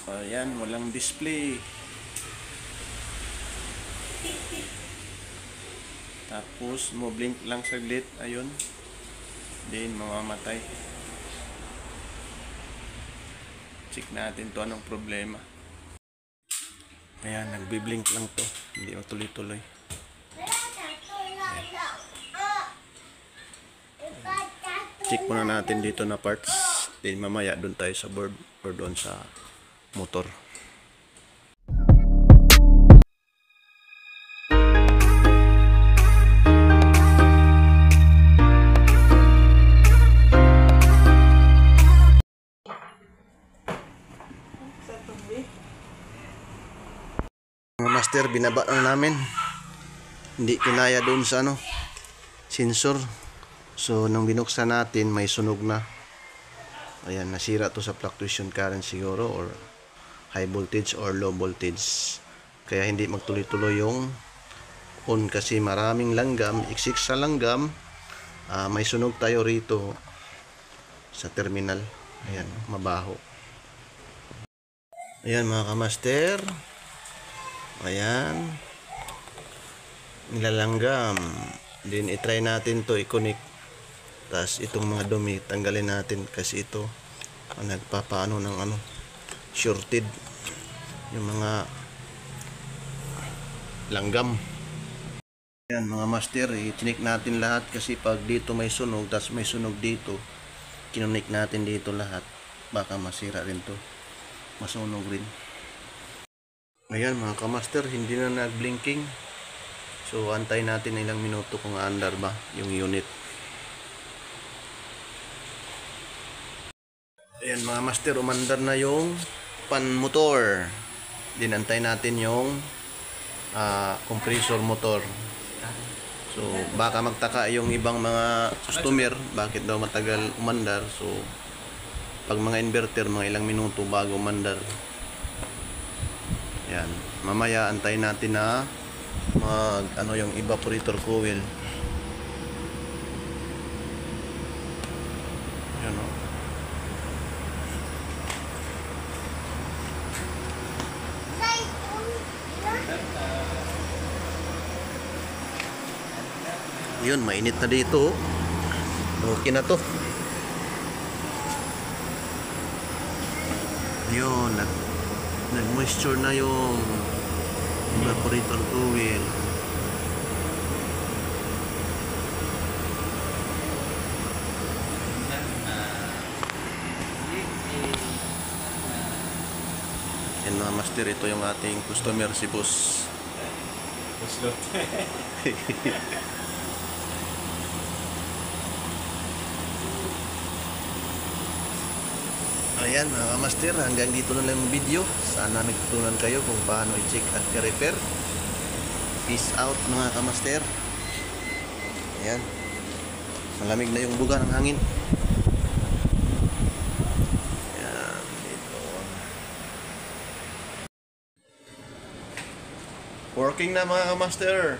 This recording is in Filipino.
Ayan, walang display. Tapos mo blink lang saglit, ayun. Then mamamatay. Check natin to anong problema. Ayan, nagbi-blink lang to. Hindi matuloy-tuloy. Check muna natin dito na parts. Then mamaya doon tayo sa board or doon sa motor. Mga master, binaba lang namin. Hindi kinaya doon sa sensor. So nung binuksan natin, may sunog na. Ayan, nasira to sa fluctuation current siguro, or high voltage or low voltage. Kaya hindi magtuloy-tuloy yung on kasi maraming langgam. Iksik sa langgam, may sunog tayo rito sa terminal. Ayan, mabaho. Ayan mga kamaster. Ayan, nilalanggam. Then itry natin to i-connect. Tapos itong mga dumi tanggalin natin kasi ito nagpapaano ng shorted yung mga langgam. Ayan mga master, i-check natin lahat kasi pag dito may sunog tapos may sunog dito, kinunik natin dito lahat, baka masira rin to, masunog rin. Ayan mga kamaster, hindi na nag-blinking. So antay natin ilang minuto kung andar ba yung unit. Ayan mga master, umandar na yung pan motor. Dinantay natin yung compressor motor. So baka magtaka yung ibang mga customer bakit daw matagal umandar. So pag mga inverter, mga ilang minuto bago umandar. Ayan, mamaya antayin natin na yung evaporator coil. Ayan o. Yun, mainit na dito. Okay na to. Yun, nag-moisture na yung evaporator coil. Yan mga master, ito yung ating customer, si boss. Ayan mga master, hanggang dito na lang yung video. Sana nagtutunan kayo kung paano i-check at i-repair. Peace out mga kamaster. Ayan, malamig na yung buga ng hangin. Ayan, dito. Working na mga kamaster.